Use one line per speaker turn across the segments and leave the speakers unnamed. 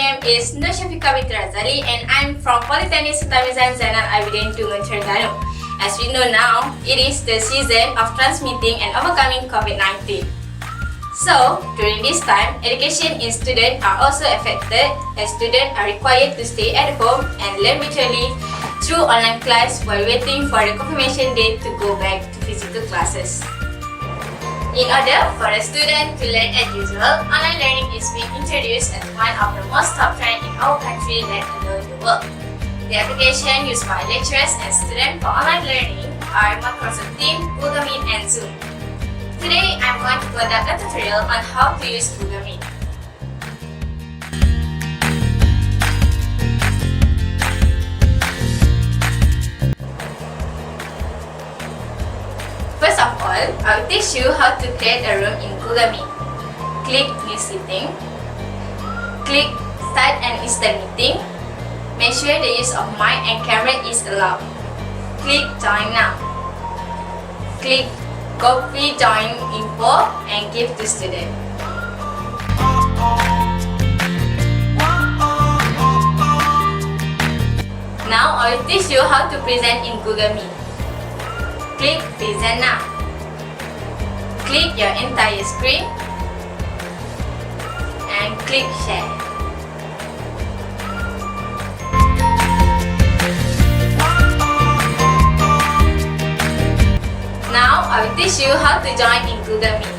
name is Nur Syafiqah Binti Razali and I'm from Polytechnic Sutamizan Zainal Abidin Tungun Terengganu. As we know now, it is the season of transmitting and overcoming COVID-19. So, during this time, education in students are also affected as students are required to stay at home and learn virtually through online class while waiting for the confirmation date to go back to physical classes. In order for a student to learn as usual, online learning is being introduced as one of the most top trends in our country and around the world. The application used by lecturers and students for online learning are Microsoft Teams, Google Meet, and Zoom. Today, I'm going to conduct a tutorial on how to use Google Meet. First of all, I'll teach you how to create a room in Google Meet. Click New Setting. Click Start an Instant Meeting. Make sure the use of mic and camera is allowed. Click Join Now. Click Copy Join Info and give to student. Now I will teach you how to present in Google Meet. Click Present Now. Click your entire screen and click Share. Now I will teach you how to join in Google Meet.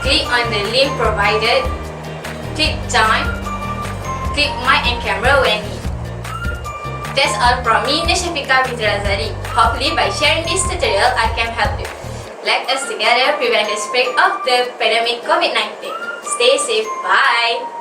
Click on the link provided. Click Join. Click Mic and Camera when needed. That's all from me, Nur Syafiqah Binti Razali. Hopefully by sharing this tutorial, I can help you. Let us together prevent the spread of the pandemic COVID-19. Stay safe. Bye.